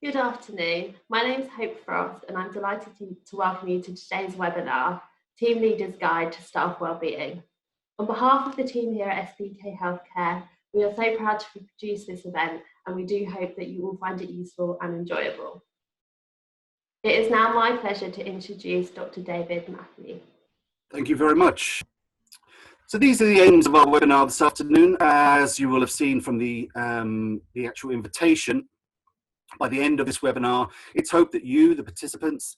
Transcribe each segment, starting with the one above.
Good afternoon. My name is Hope Frost and I'm delighted to welcome you to today's webinar, Team Leaders Guide to Staff Wellbeing. On behalf of the team here at SBK Healthcare, we are so proud to produce this event and we do hope that you will find it useful and enjoyable. It is now my pleasure to introduce Dr. David Mathew. Thank you very much. So these are the aims of our webinar this afternoon. As you will have seen from the actual invitation, by the end of this webinar, it's hoped that you, the participants,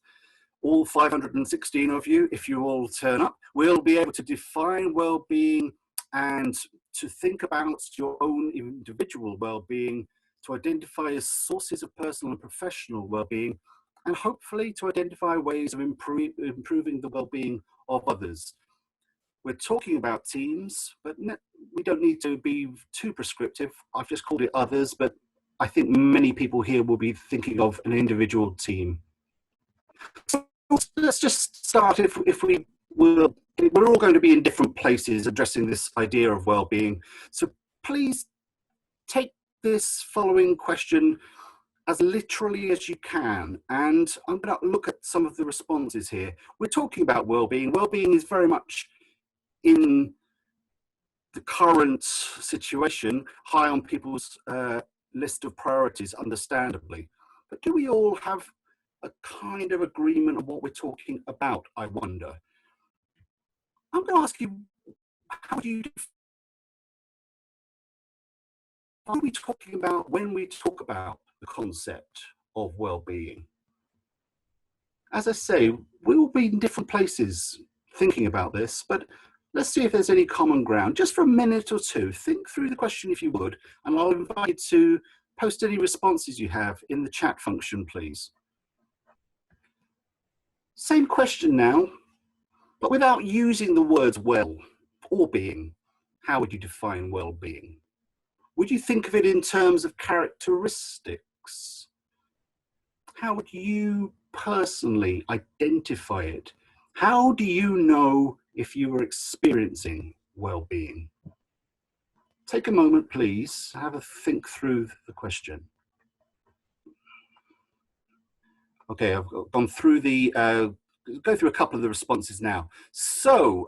all 516 of you, if you all turn up, will be able to define well-being and to think about your own individual well-being, to identify sources of personal and professional well-being, and hopefully to identify ways of improving the well-being of others. We're talking about teams, but we don't need to be too prescriptive. I've just called it others, but I think many people here will be thinking of an individual team. So let's just start we're all going to be in different places addressing this idea of well-being. So please take this following question as literally as you can. And I'm going to look at some of the responses here. We're talking about well-being. Well-being is very much in the current situation high on people's list of priorities, understandably. But do we all have a kind of agreement on what we're talking about, I wonder? I'm going to ask you, what are we talking about when we talk about the concept of well-being? As I say, we'll be in different places thinking about this, but let's see if there's any common ground. Just for a minute or two, think through the question if you would, and I'll invite you to post any responses you have in the chat function, please. Same question now, but without using the words well or being. How would you define well-being? Would you think of it in terms of characteristics? How would you personally identify it? How do you know if you are experiencing well-being? Take a moment, please, have a think through the question. Okay, I've gone through go through a couple of the responses now. So,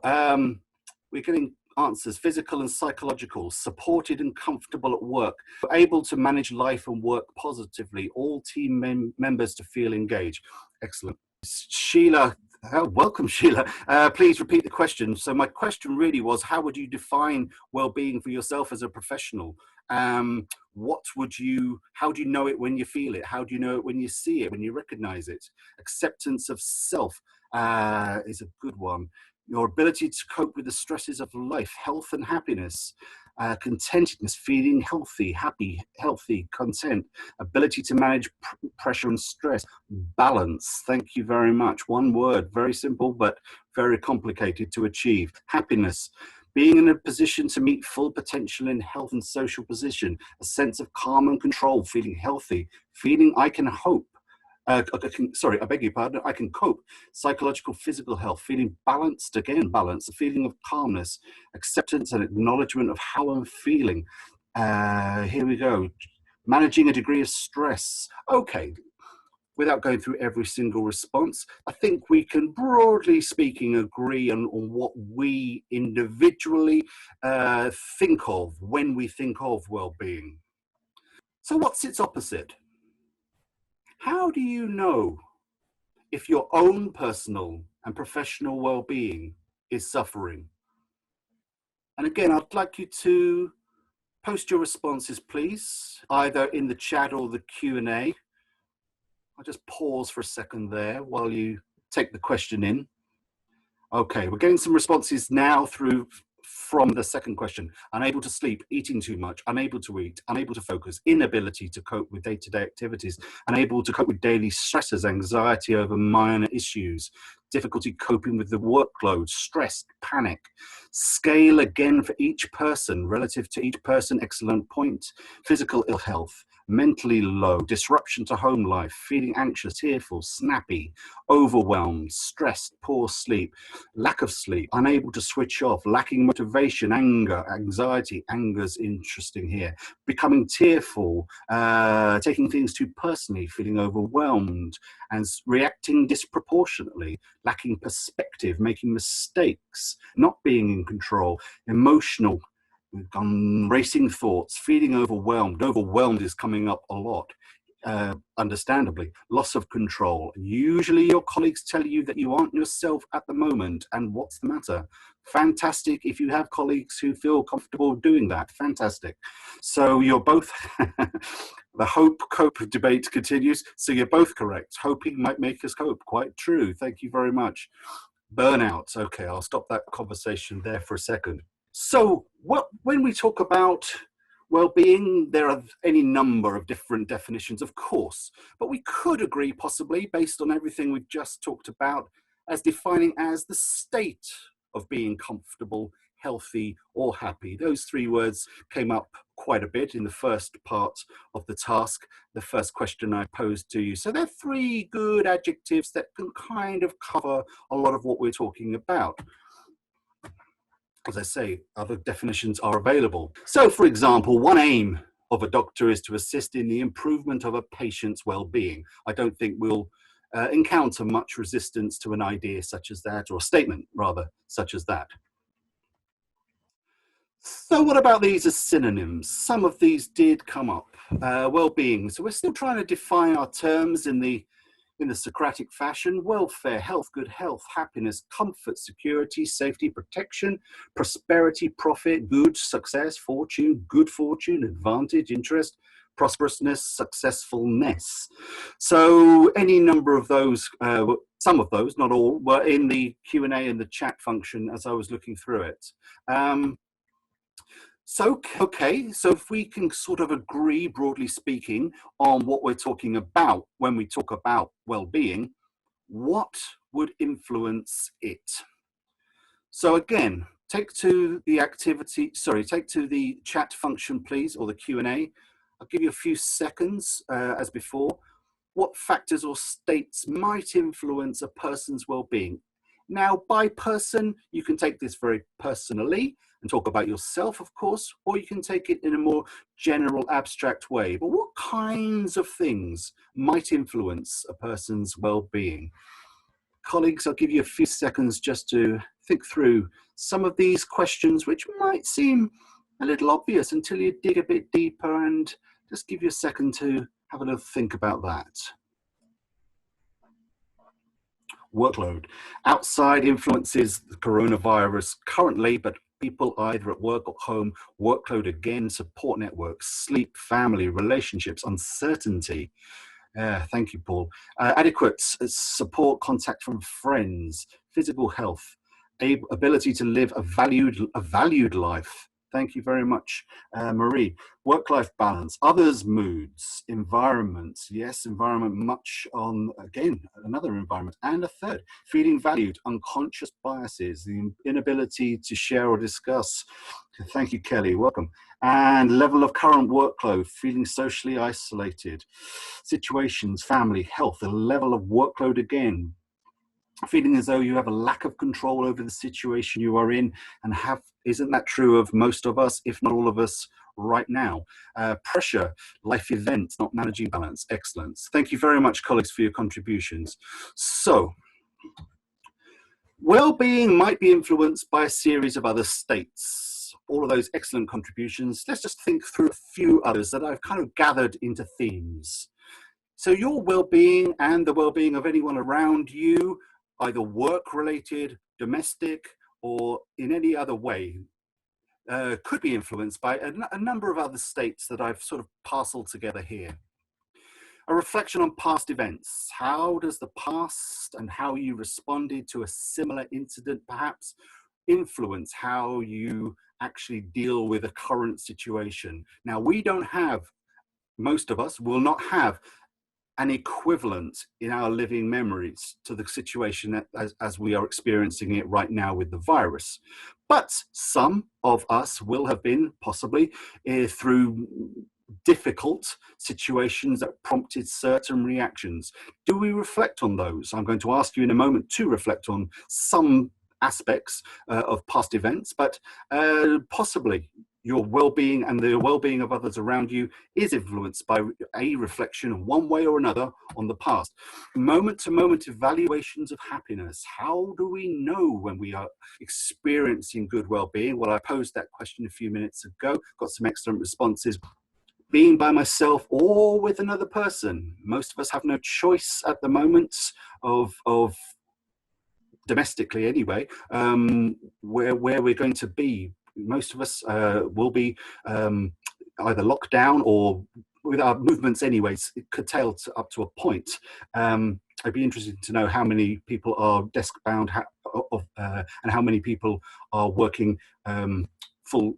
we're getting answers: physical and psychological, supported and comfortable at work, able to manage life and work positively, all team members to feel engaged. Excellent. Sheila, welcome Sheila. Please repeat the question. So my question really was, how would you define well-being for yourself as a professional? How do you know it when you feel it? How do you know it when you see it, when you recognize it? Acceptance of self is a good one. Your ability to cope with the stresses of life, health and happiness, contentedness, feeling healthy, happy, healthy, content, ability to manage pressure and stress, balance. Thank you very much. One word, very simple, but very complicated to achieve. Happiness, being in a position to meet full potential in health and social position, a sense of calm and control, feeling healthy, feeling I can hope. I beg your pardon, I can cope. Psychological, physical health, feeling balanced, again, balance, a feeling of calmness, acceptance and acknowledgement of how I'm feeling. Here we go. Managing a degree of stress. Okay, without going through every single response, I think we can, broadly speaking, agree on what we individually think of when we think of well-being. So what's its opposite? How do you know if your own personal and professional well-being is suffering? And again, I'd like you to post your responses, please, either in the chat or the Q&A. I'll just pause for a second there while you take the question in. Okay, we're getting some responses now from the second question. Unable to sleep, eating too much, unable to eat, unable to focus, inability to cope with day-to-day activities, unable to cope with daily stresses, anxiety over minor issues, difficulty coping with the workload, stress, panic. Scale again for each person, relative to each person, excellent point. Physical ill health, mentally low, disruption to home life, feeling anxious, tearful, snappy, overwhelmed, stressed, poor sleep, lack of sleep, unable to switch off, lacking motivation, anger, anxiety. Anger's interesting here. Becoming tearful, taking things too personally, feeling overwhelmed, and reacting disproportionately, lacking perspective, making mistakes, not being in control, emotional, racing thoughts, feeling overwhelmed. Overwhelmed is coming up a lot. Understandably, loss of control. Usually your colleagues tell you that you aren't yourself at the moment, and what's the matter? Fantastic if you have colleagues who feel comfortable doing that. Fantastic. So you're both, the hope-cope debate continues, so you're both correct. Hoping might make us cope. Quite true. Thank you very much. Burnout. Okay, I'll stop that conversation there for a second. So when we talk about well-being, there are any number of different definitions, of course, but we could agree possibly, based on everything we've just talked about, as defining as the state of being comfortable, healthy, or happy. Those three words came up quite a bit in the first part of the task, the first question I posed to you. So they're three good adjectives that can kind of cover a lot of what we're talking about. As I say, other definitions are available. So, for example, one aim of a doctor is to assist in the improvement of a patient's well-being. I don't think we'll encounter much resistance to an idea such as that, or a statement, rather, such as that. So what about these as synonyms? Some of these did come up. Well-being. So we're still trying to define our terms in the Socratic fashion: welfare, health, good health, happiness, comfort, security, safety, protection, prosperity, profit, good, success, fortune, good fortune, advantage, interest, prosperousness, successfulness. So any number of those, some of those, not all, were in the Q&A and the chat function as I was looking through it. So if we can sort of agree, broadly speaking, on what we're talking about when we talk about well-being, what would influence it? So again, take to the chat function, please, or the Q&A. I'll give you a few seconds, as before. What factors or states might influence a person's well-being? Now, by person, you can take this very personally and talk about yourself, of course, or you can take it in a more general, abstract way. But what kinds of things might influence a person's well-being? Colleagues, I'll give you a few seconds just to think through some of these questions, which might seem a little obvious until you dig a bit deeper, and just give you a second to have a little think about that. Workload. Outside influences the coronavirus currently, but people either at work or home. Workload again, support networks, sleep, family, relationships, uncertainty. Thank you, Paul. Adequate support, contact from friends, physical health, ability to live a valued life. Thank you very much, Marie. Work-life balance, others' moods, environment. Yes, environment, much on, again, another environment. And a third, feeling valued, unconscious biases, the inability to share or discuss. Thank you, Kelly, welcome. And level of current workload, feeling socially isolated. Situations, family, health, the level of workload again. Feeling as though you have a lack of control over the situation you are in, and isn't that true of most of us, if not all of us, right now? Pressure, life events, not managing balance, excellence. Thank you very much, colleagues, for your contributions. So, well-being might be influenced by a series of other states. All of those excellent contributions. Let's just think through a few others that I've kind of gathered into themes. So your well-being and the well-being of anyone around you, either work-related, domestic, or in any other way, could be influenced by a number of other states that I've sort of parceled together here. A reflection on past events. How does the past and how you responded to a similar incident perhaps influence how you actually deal with a current situation? Now, we don't have, most of us will not have an equivalent in our living memories to the situation as we are experiencing it right now with the virus. But some of us will have been possibly through difficult situations that prompted certain reactions? Do we reflect on those? I'm going to ask you in a moment to reflect on some aspects of past events, but possibly your well-being and the well-being of others around you is influenced by a reflection one way or another on the past. Moment-to-moment evaluations of happiness. How do we know when we are experiencing good well-being? Well, I posed that question a few minutes ago, got some excellent responses. Being by myself or with another person. Most of us have no choice at the moment of domestically anyway, where we're going to be. Most of us will be either locked down or with our movements anyways, curtailed up to a point. I'd be interested to know how many people are desk bound and how many people are working full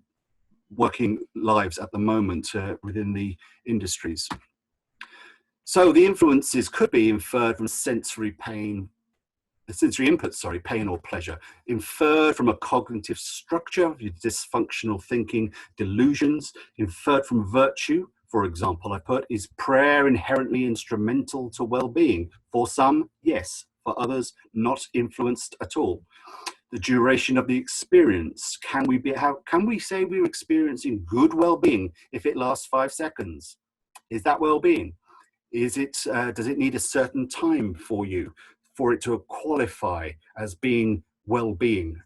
working lives at the moment within the industries. So the influences could be inferred from sensory input, pain or pleasure, inferred from a cognitive structure, dysfunctional thinking, delusions, inferred from virtue. For example, I put, is prayer inherently instrumental to well-being? For some, yes. For others, not influenced at all. The duration of the experience. Can we say we're experiencing good well-being if it lasts 5 seconds? Is that well-being? Is it? Does it need a certain time for you for it to qualify as being well-being?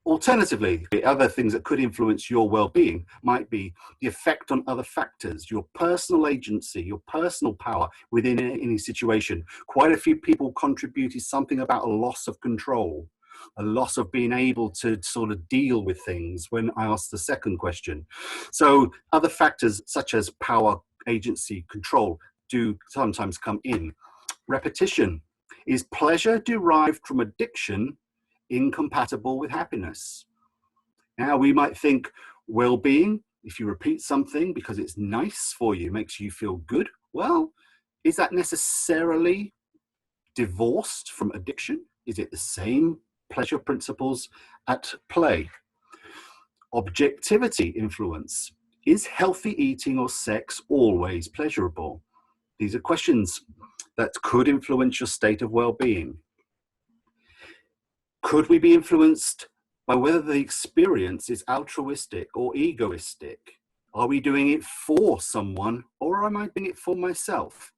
Alternatively, the other things that could influence your well-being might be the effect on other factors, your personal agency, your personal power within any situation. Quite a few people contributed something about a loss of control, a loss of being able to sort of deal with things when I asked the second question. So other factors such as power, agency, control do sometimes come in. Repetition. Is pleasure derived from addiction incompatible with happiness? Now we might think well-being, if you repeat something because it's nice for you, makes you feel good. Well, is that necessarily divorced from addiction? Is it the same pleasure principles at play? Objectivity influence. Is healthy eating or sex always pleasurable? These are questions that could influence your state of well-being. Could we be influenced by whether the experience is altruistic or egoistic? Are we doing it for someone or am I doing it for myself?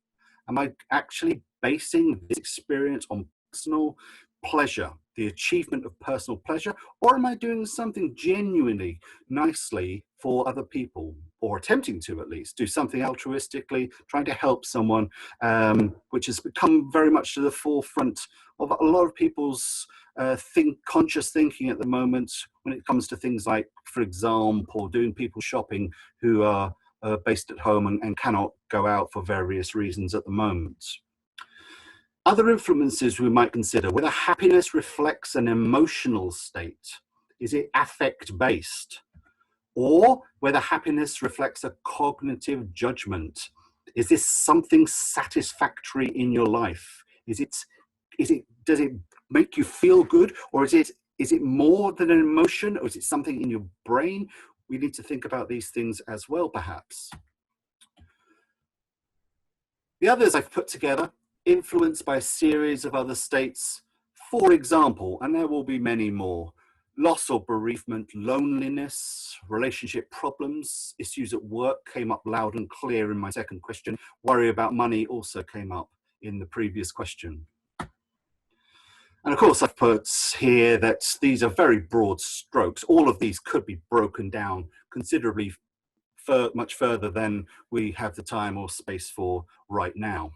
Am I actually basing this experience on personal pleasure, the achievement of personal pleasure, or am I doing something genuinely, nicely for other people, or attempting to at least do something altruistically, trying to help someone, which has become very much to the forefront of a lot of people's conscious thinking at the moment when it comes to things like, for example, doing people shopping who are based at home and cannot go out for various reasons at the moment. Other influences we might consider, whether happiness reflects an emotional state. Is it affect-based? Or whether happiness reflects a cognitive judgment. Is this something satisfactory in your life? Does it make you feel good? Or is it more than an emotion? Or is it something in your brain? We need to think about these things as well, perhaps. The others I've put together, influenced by a series of other states. For example, and there will be many more, loss or bereavement, loneliness, relationship problems, issues at work came up loud and clear in my second question. Worry about money also came up in the previous question. And of course, I've put here that these are very broad strokes. All of these could be broken down considerably much further than we have the time or space for right now.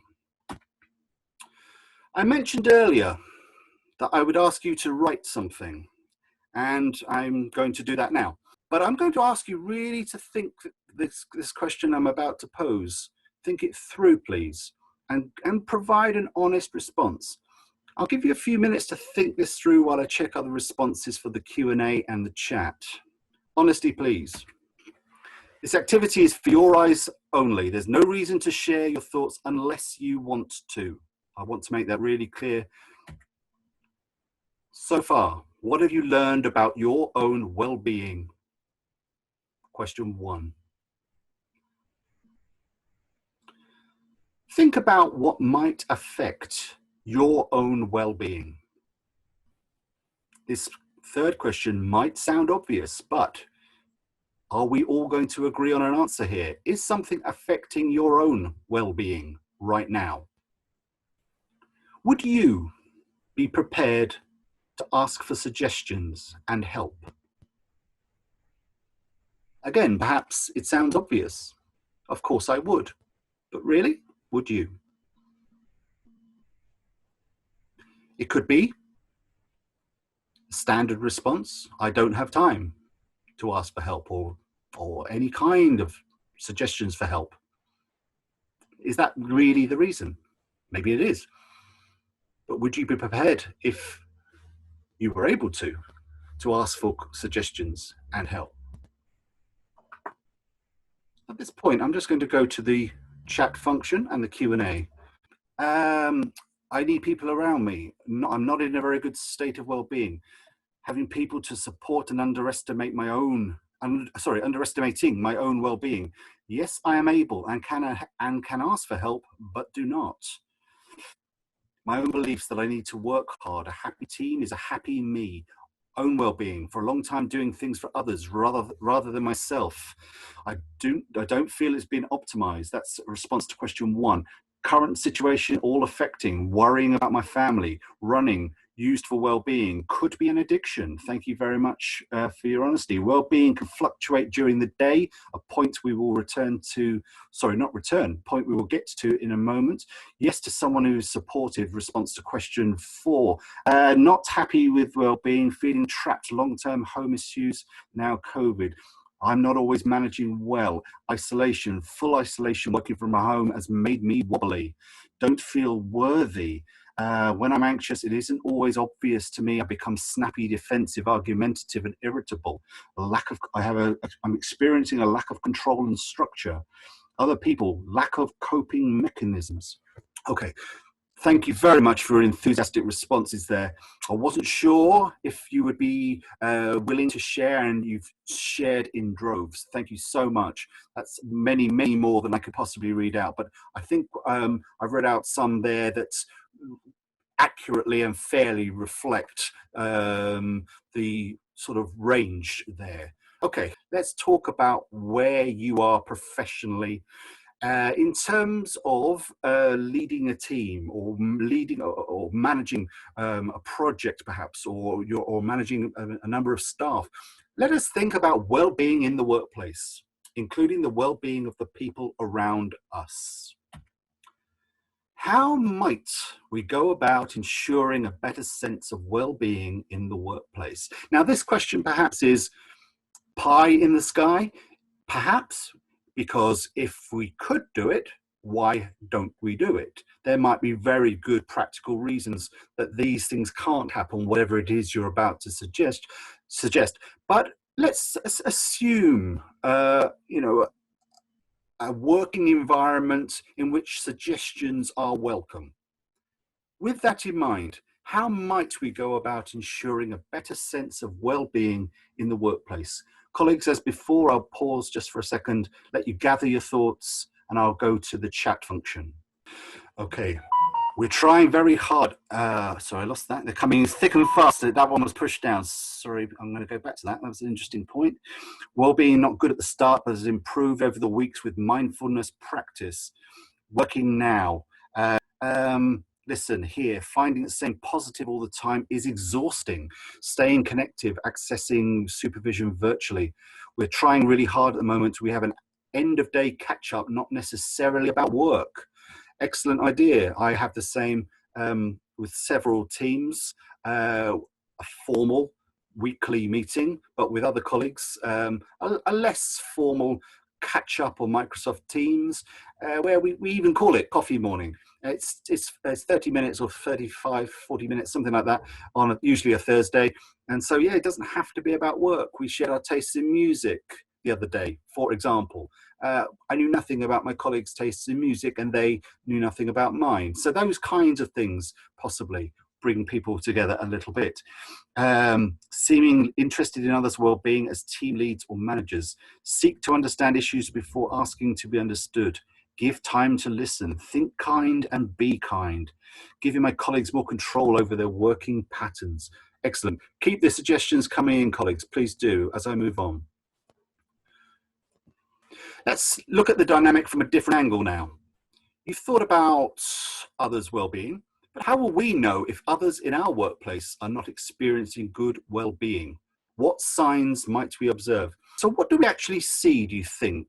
I mentioned earlier that I would ask you to write something, and I'm going to do that now. But I'm going to ask you really to think this question I'm about to pose. Think it through, please, and provide an honest response. I'll give you a few minutes to think this through while I check other responses for the Q&A and the chat. Honesty, please. This activity is for your eyes only. There's no reason to share your thoughts unless you want to. I want to make that really clear. So far, what have you learned about your own well-being? question 1. Think about what might affect your own well-being. This third question might sound obvious, but are we all going to agree on an answer here? Is something affecting your own well-being right now? Would you be prepared to ask for suggestions and help? Again, perhaps it sounds obvious. Of course I would, but really, would you? It could be a standard response: I don't have time to ask for help, or any kind of suggestions for help. Is that really the reason? Maybe it is. But would you be prepared, if you were able to ask for suggestions and help? At this point, I'm just going to go to the chat function and the Q&A. I need people around me. I'm not in a very good state of well-being. Having people to support and underestimating my own well-being. Yes, I am able and can ask for help, but do not. My own beliefs that I need to work hard. A happy team is a happy me. Own well-being, for a long time doing things for others rather than myself. I don't feel it's been optimized. That's a response to question 1. Current situation all affecting, worrying about my family, running, used for well-being, could be an addiction. Thank you very much for your honesty. Well-being can fluctuate during the day, a point we will point we will get to in a moment. Yes to someone who is supportive, response to question 4. Not happy with well-being, feeling trapped, long-term home issues, now COVID. I'm not always managing well. Isolation, full isolation, working from home has made me wobbly. Don't feel worthy. When I'm anxious, it isn't always obvious to me. I become snappy, defensive, argumentative, and irritable. I'm experiencing a lack of control and structure. Other people, lack of coping mechanisms. Okay. Thank you very much for your enthusiastic responses there. I wasn't sure if you would be willing to share, and you've shared in droves. Thank you so much. That's many, many more than I could possibly read out. But I think I've read out some there that accurately and fairly reflect the sort of range there. Okay, let's talk about where you are professionally. In terms of leading a team, or leading or managing a project perhaps, or managing a number of staff, let us think about well-being in the workplace, including the well-being of the people around us. How might we go about ensuring a better sense of well-being in the workplace? Now, this question perhaps is pie in the sky, perhaps, because if we could do it, why don't we do it? There might be very good practical reasons that these things can't happen, whatever it is you're about to suggest. But let's assume, a working environment in which suggestions are welcome. With that in mind, how might we go about ensuring a better sense of well-being in the workplace? Colleagues, as before, I'll pause just for a second, let you gather your thoughts, and I'll go to the chat function. Okay, we're trying very hard. Sorry, I lost that. They're coming thick and fast. That one was pushed down. Sorry, I'm going to go back to that. That was an interesting point. Well-being not good at the start, but has improved over the weeks with mindfulness practice. Working now. Listen here, finding that staying positive all the time is exhausting. Staying connected, accessing supervision virtually. We're trying really hard at the moment. We have an end of day catch up, not necessarily about work. Excellent idea. I have the same with several teams, a formal weekly meeting, but with other colleagues, a less formal catch up on Microsoft Teams, where we even call it coffee morning. It's 30 minutes or 35, 40 minutes, something like that, on usually a Thursday. And so, yeah, it doesn't have to be about work. We shared our tastes in music the other day, for example. I knew nothing about my colleagues' tastes in music, and they knew nothing about mine. So those kinds of things, possibly. bring people together a little bit. Seeming interested in others' well-being as team leads or managers. Seek to understand issues before asking to be understood. Give time to listen. Think kind and be kind. Giving my colleagues more control over their working patterns. Excellent. Keep the suggestions coming in, colleagues. Please do, as I move on. Let's look at the dynamic from a different angle now. You've thought about others' well-being, but how will we know if others in our workplace are not experiencing good well-being? What signs might we observe? So what do we actually see, do you think?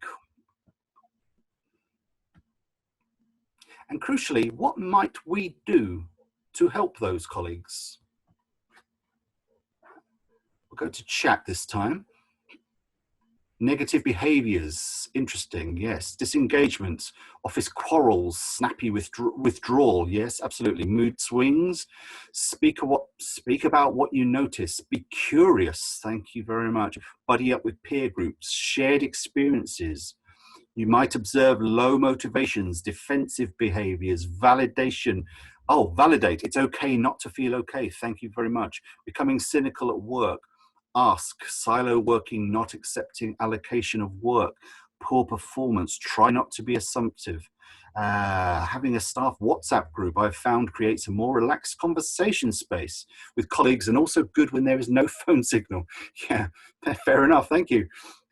And crucially, what might we do to help those colleagues? We'll go to chat this time. Negative behaviours, interesting, yes. Disengagement, office quarrels, snappy withdrawal, yes, absolutely. Mood swings, speak about what you notice. Be curious, thank you very much. Buddy up with peer groups, shared experiences. You might observe low motivations, defensive behaviours, validation. Oh, validate, it's okay not to feel okay, thank you very much. Becoming cynical at work. Ask, silo working, not accepting allocation of work, poor performance, try not to be assumptive. Having a staff WhatsApp group I've found creates a more relaxed conversation space with colleagues and also good when there is no phone signal. Yeah, fair enough, thank you.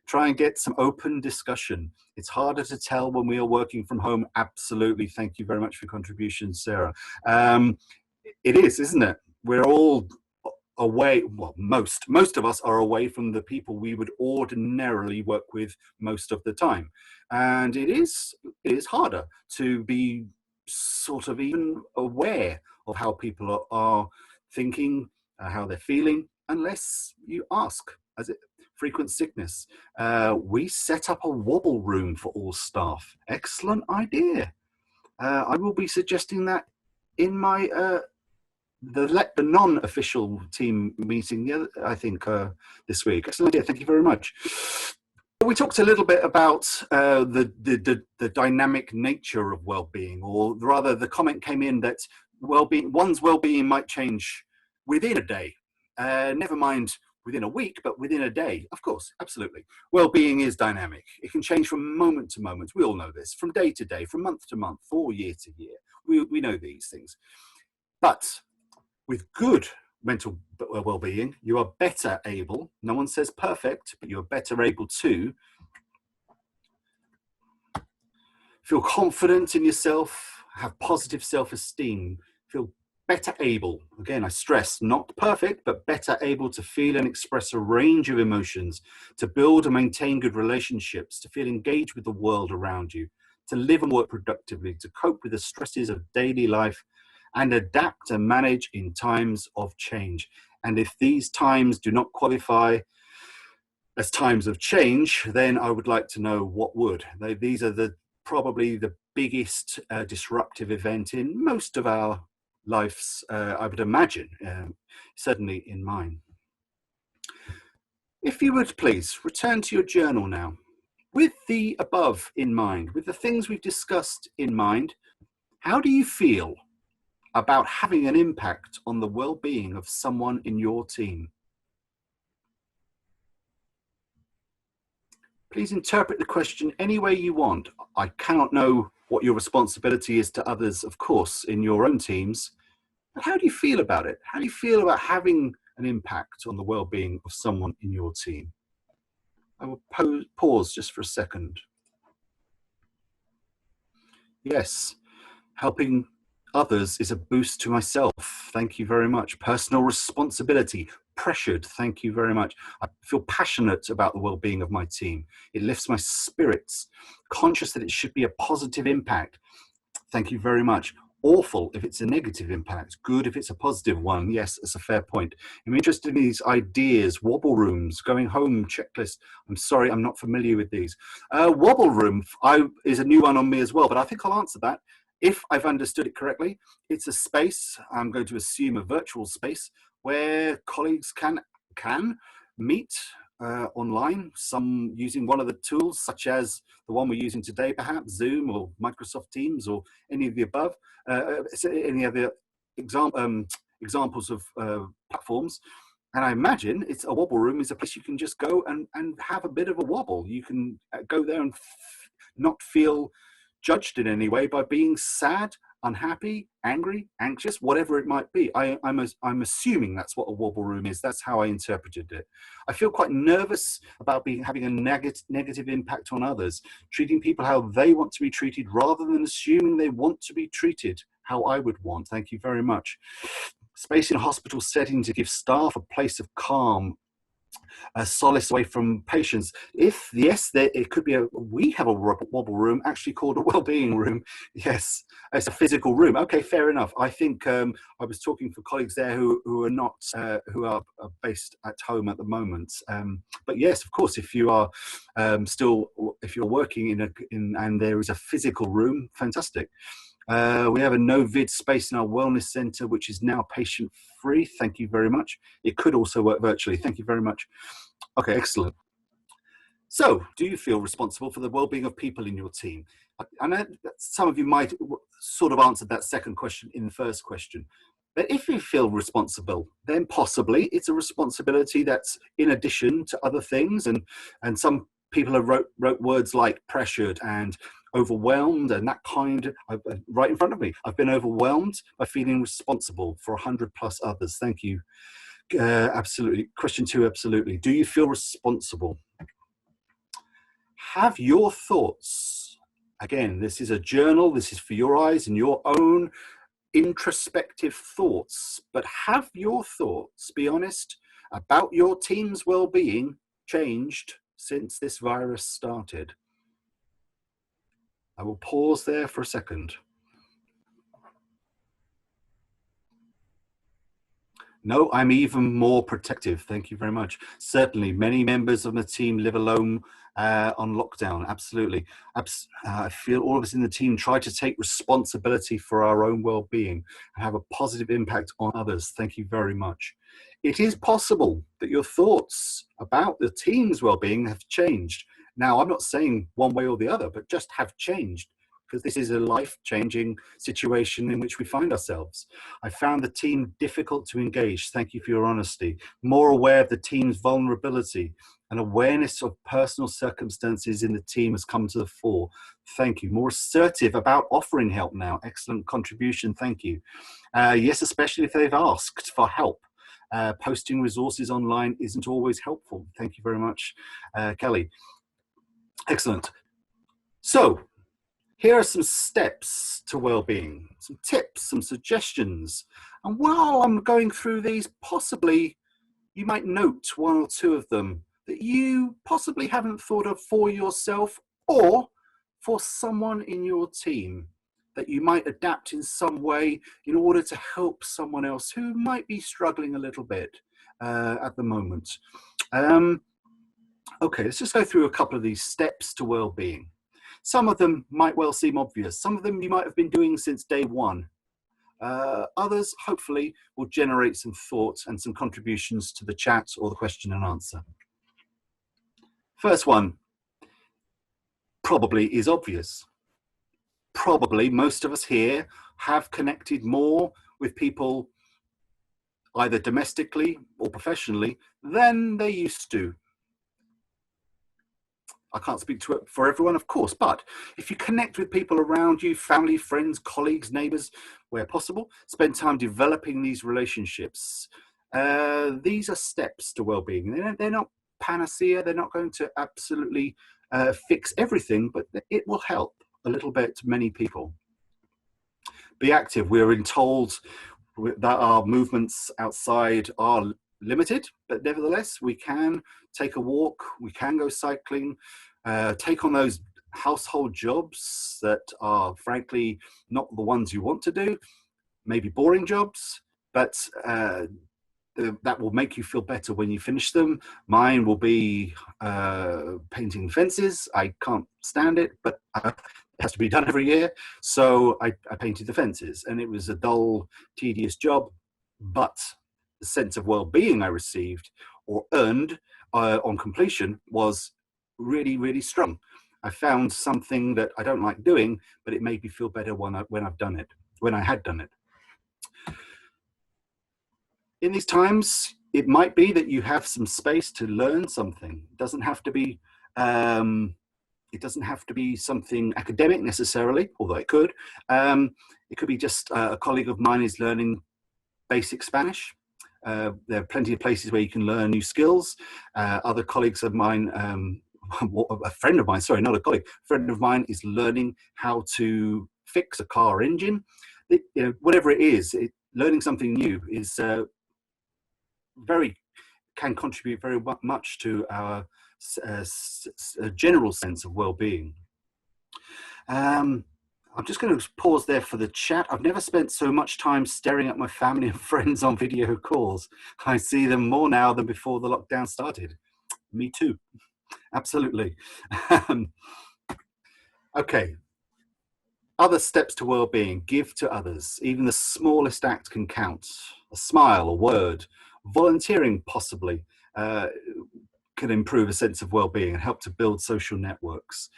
Try and get some open discussion. It's harder to tell when we are working from home. Absolutely, thank you very much for your contribution, Sarah. It is, isn't it? We're all away, well, most of us are away from the people we would ordinarily work with most of the time, and it is harder to be sort of even aware of how people are thinking, how they're feeling, unless you ask. As it frequent sickness, we set up a wobble room for all staff. Excellent idea. I will be suggesting that in my the non-official team meeting, I think, this week. Excellent idea. Thank you very much. We talked a little bit about the dynamic nature of well-being, or rather, the comment came in that one's well-being might change within a day. Never mind within a week, but within a day. Of course, absolutely. Well-being is dynamic. It can change from moment to moment. We all know this. From day to day, from month to month, or year to year. We know these things. But with good mental well-being, you are better able, no one says perfect, but you're better able to feel confident in yourself, have positive self-esteem, feel better able, again I stress, not perfect, but better able to feel and express a range of emotions, to build and maintain good relationships, to feel engaged with the world around you, to live and work productively, to cope with the stresses of daily life, and adapt and manage in times of change. And if these times do not qualify as times of change, then I would like to know what would. These are probably the biggest disruptive event in most of our lives, I would imagine, certainly in mine. If you would please return to your journal now, with the above in mind, with the things we've discussed in mind. How do you feel about having an impact on the well-being of someone in your team? Please interpret the question any way you want. I cannot know what your responsibility is to others, of course, in your own teams, but how do you feel about it? How do you feel about having an impact on the well-being of someone in your team? I will pause just for a second. Yes, helping others is a boost to myself. Thank you very much. Personal responsibility, pressured. Thank you very much. I feel passionate about the well-being of my team. It lifts my spirits. Conscious that it should be a positive impact. Thank you very much. Awful if it's a negative impact. Good if it's a positive one. Yes, that's a fair point. I'm interested in these ideas. Wobble rooms, going home checklist. I'm sorry, I'm not familiar with these. Wobble room is a new one on me as well, but I think I'll answer that. If I've understood it correctly, it's a space, I'm going to assume a virtual space, where colleagues can meet online, some using one of the tools, such as the one we're using today, perhaps Zoom or Microsoft Teams or any of the above, any other examples of platforms. And I imagine it's a wobble room is a place you can just go and have a bit of a wobble. You can go there and not feel judged in any way by being sad, unhappy, angry, anxious, whatever it might be. I'm assuming that's what a wobble room is. That's how I interpreted it. I feel quite nervous about having a negative impact on others, treating people how they want to be treated rather than assuming they want to be treated how I would want. Thank you very much. Space in a hospital setting to give staff a place of calm, a solace away from patients. It could be we have a wobble room actually called a wellbeing room. Yes, it's a physical room. Okay, fair enough. I think I was talking for colleagues there who are not who are based at home at the moment. But yes, of course, if you are if you're working and there is a physical room, fantastic. We have a no-vid space in our wellness centre, which is now patient-free. Thank you very much. It could also work virtually. Thank you very much. Okay, excellent. So, do you feel responsible for the well-being of people in your team? I know that some of you might sort of answered that second question in the first question. But if you feel responsible, then possibly it's a responsibility that's in addition to other things. And some people have wrote words like pressured and overwhelmed, and that kind of, right in front of me. I've been overwhelmed by feeling responsible for 100+ others. Thank you. Absolutely. Question 2, absolutely. Do you feel responsible? Have your thoughts, again, this is a journal, this is for your eyes and your own introspective thoughts, but have your thoughts, be honest, about your team's well-being changed since this virus started? I will pause there for a second. No, I'm even more protective. Thank you very much. Certainly, many members of the team live alone on lockdown. Absolutely. I feel all of us in the team try to take responsibility for our own well-being and have a positive impact on others. Thank you very much. It is possible that your thoughts about the team's well-being have changed. Now, I'm not saying one way or the other, but just have changed, because this is a life-changing situation in which we find ourselves. I found the team difficult to engage. Thank you for your honesty. More aware of the team's vulnerability, and awareness of personal circumstances in the team has come to the fore. Thank you. More assertive about offering help now. Excellent contribution. Thank you. Yes, especially if they've asked for help. Posting resources online isn't always helpful. Thank you very much, Kelly. Excellent. So, here are some steps to well-being, some tips, some suggestions. And while I'm going through these, possibly you might note one or two of them that you possibly haven't thought of for yourself or for someone in your team that you might adapt in some way in order to help someone else who might be struggling a little bit at the moment. Okay, let's just go through a couple of these steps to well-being. Some of them might well seem obvious. Some of them you might have been doing since day one. Others, hopefully, will generate some thoughts and some contributions to the chat or the question and answer. First one probably is obvious. Probably most of us here have connected more with people either domestically or professionally than they used to. I can't speak to it for everyone, of course, but if you connect with people around you, family, friends, colleagues, neighbours, where possible, spend time developing these relationships. These are steps to well-being. They're not panacea. They're not going to absolutely fix everything, but it will help a little bit to many people. Be active. We're told that our movements outside are limited, but nevertheless, we can take a walk, we can go cycling, take on those household jobs that are frankly not the ones you want to do, maybe boring jobs, but that will make you feel better when you finish them. Mine will be painting fences. I can't stand it, but it has to be done every year. So I painted the fences, and it was a dull, tedious job, but the sense of well-being I received or earned on completion was really, really strong. I found something that I don't like doing, but it made me feel better when I had done it. In these times, it might be that you have some space to learn something. It doesn't have to be something academic necessarily, although it could. It could be just a colleague of mine is learning basic Spanish. There are plenty of places where you can learn new skills. Other colleagues of mine, a friend of mine, sorry, not a colleague, a friend of mine is learning how to fix a car engine. Whatever it is, learning something new is can contribute very much to our general sense of well-being. I'm just going to pause there for the chat. I've never spent so much time staring at my family and friends on video calls. I see them more now than before the lockdown started. Me too, absolutely. Okay. Other steps to well-being: give to others. Even the smallest act can count. A smile, a word, volunteering possibly can improve a sense of well-being and help to build social networks.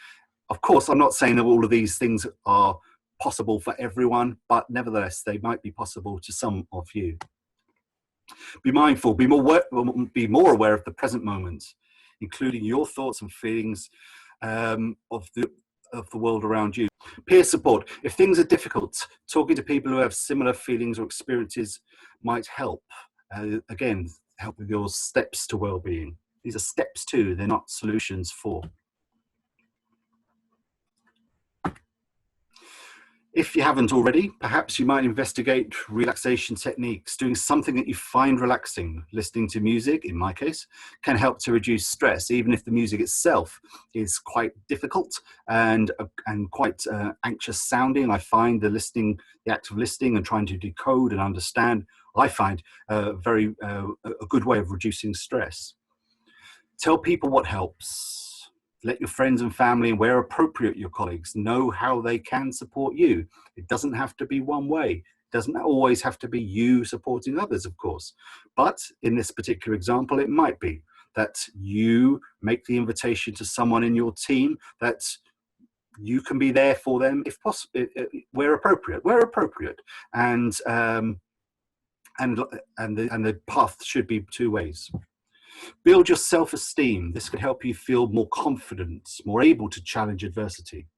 Of course, I'm not saying that all of these things are possible for everyone, but nevertheless, they might be possible to some of you. Be mindful, be more aware of the present moment, including your thoughts and feelings of the world around you. Peer support. If things are difficult, talking to people who have similar feelings or experiences might help. Again, help with your steps to well-being. These are steps too, they're not solutions for. If you haven't already, perhaps you might investigate relaxation techniques. Doing something that you find relaxing, listening to music, in my case, can help to reduce stress, even if the music itself is quite difficult and quite anxious sounding. I find the act of listening and trying to decode and understand, I find a good way of reducing stress. Tell people what helps. Let your friends and family, and where appropriate your colleagues, know how they can support you. It doesn't have to be one way. It doesn't always have to be you supporting others, of course. But in this particular example, it might be that you make the invitation to someone in your team that you can be there for them if possible, where appropriate, and the path should be two ways. Build your self-esteem. This can help you feel more confident, more able to challenge adversity.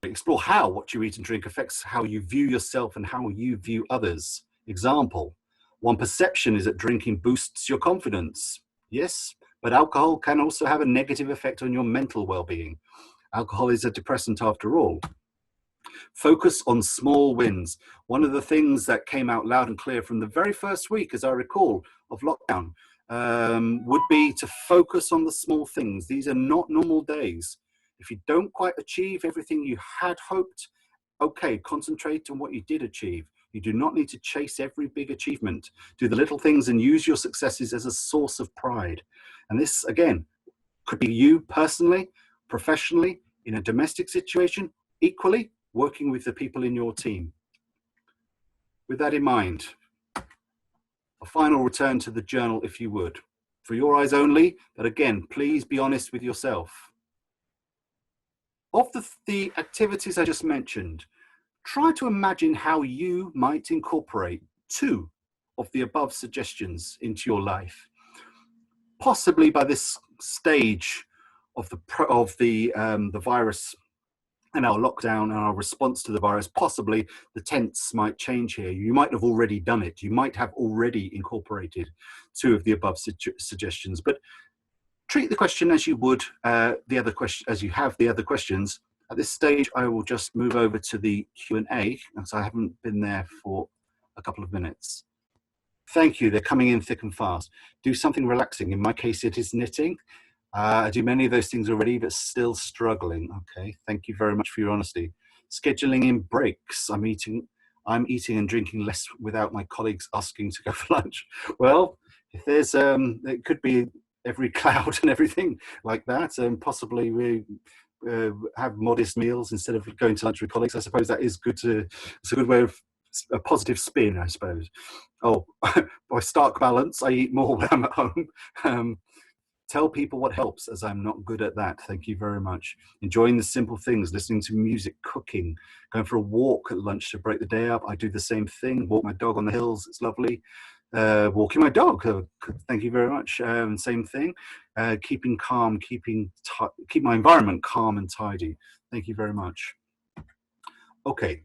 Explore how what you eat and drink affects how you view yourself and how you view others. Example: one perception is that drinking boosts your confidence. Yes, but alcohol can also have a negative effect on your mental well-being. Alcohol is a depressant after all. Focus on small wins. One of the things that came out loud and clear from the very first week, as I recall, of lockdown, would be to focus on the small things. These are not normal days. If you don't quite achieve everything you had hoped, okay, concentrate on what you did achieve. You do not need to chase every big achievement. Do the little things and use your successes as a source of pride. And this, again, could be you personally, professionally, in a domestic situation, equally working with the people in your team. With that in mind, a final return to the journal, if you would. For your eyes only, but again, please be honest with yourself. Of the activities I just mentioned, try to imagine how you might incorporate 2 of the above suggestions into your life. Possibly by this stage of the virus and our lockdown and our response to the virus, possibly the tense might change here. You might have already done it. You might have already incorporated 2 of the above suggestions, but treat the question as you would the other question, as you have the other questions. At this stage, I will just move over to the Q&A, as I haven't been there for a couple of minutes. Thank you. They're coming in thick and fast. Do something relaxing. In my case, it is knitting. I do many of those things already, but still struggling. Okay, thank you very much for your honesty. Scheduling in breaks. I'm eating and drinking less without my colleagues asking to go for lunch. Well, if there's, it could be every cloud and everything like that, and possibly we have modest meals instead of going to lunch with colleagues. I suppose that is good it's a good way of a positive spin, I suppose. Oh, by stark balance, I eat more when I'm at home. Tell people what helps, as I'm not good at that. Thank you very much. Enjoying the simple things, listening to music, cooking, going for a walk at lunch to break the day up. I do the same thing, walk my dog on the hills. It's lovely. Walking my dog. Thank you very much. Same thing. Keeping calm, keep my environment calm and tidy. Thank you very much. Okay.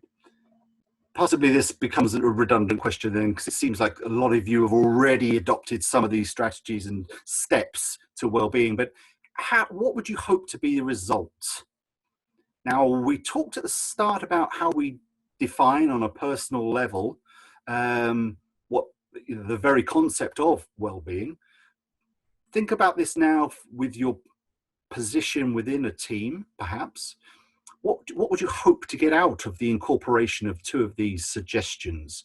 Possibly this becomes a redundant question then, because it seems like a lot of you have already adopted some of these strategies and steps to well-being, but what would you hope to be the result? Now, we talked at the start about how we define on a personal level what the very concept of well-being. Think about this now with your position within a team, perhaps. What would you hope to get out of the incorporation of two of these suggestions?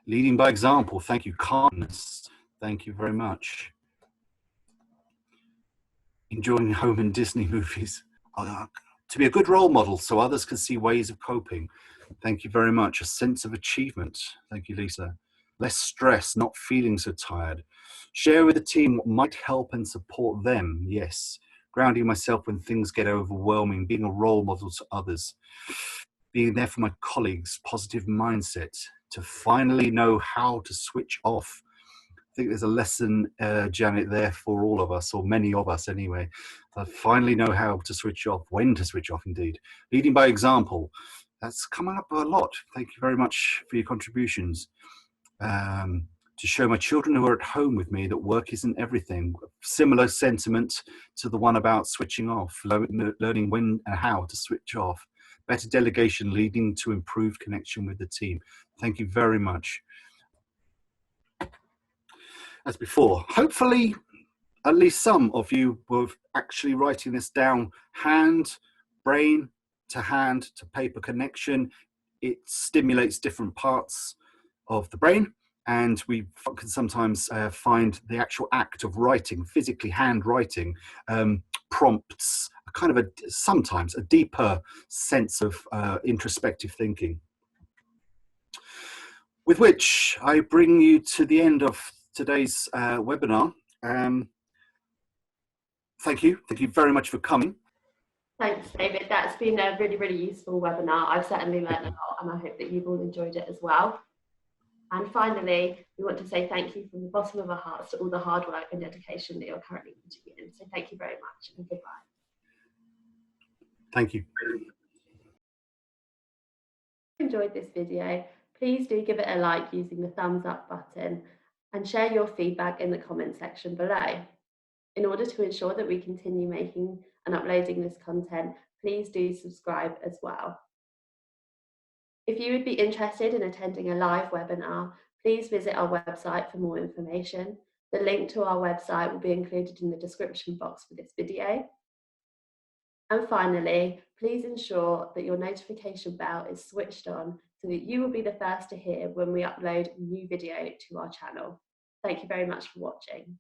Leading by example, thank you. Calmness, thank you very much. Enjoying home and Disney movies. To be a good role model so others can see ways of coping. Thank you very much. A sense of achievement. Thank you, Lisa. Less stress, not feeling so tired. Share with the team what might help and support them. Yes. Grounding myself when things get overwhelming, being a role model to others, being there for my colleagues, positive mindset, to finally know how to switch off. I think there's a lesson, Janet, there for all of us, or many of us anyway. Finally know how to switch off, when to switch off indeed. Leading by example, that's coming up a lot. Thank you very much for your contributions. To show my children who are at home with me that work isn't everything. Similar sentiment to the one about switching off, learning when and how to switch off. Better delegation leading to improved connection with the team. Thank you very much. As before, hopefully at least some of you were actually writing this down, brain to hand to paper connection. It stimulates different parts of the brain, and we can sometimes find the actual act of writing, physically handwriting, prompts sometimes a deeper sense of introspective thinking. With which I bring you to the end of today's webinar. Thank you very much for coming. Thanks, David. That's been a really, really useful webinar. I've certainly learned a lot, and I hope that you've all enjoyed it as well. And finally, we want to say thank you from the bottom of our hearts to all the hard work and dedication that you're currently putting in. So thank you very much, and goodbye. Thank you. If you enjoyed this video, please do give it a like using the thumbs up button and share your feedback in the comment section below. In order to ensure that we continue making and uploading this content, please do subscribe as well. If you would be interested in attending a live webinar, please visit our website for more information. The link to our website will be included in the description box for this video. And finally, please ensure that your notification bell is switched on so that you will be the first to hear when we upload a new video to our channel. Thank you very much for watching.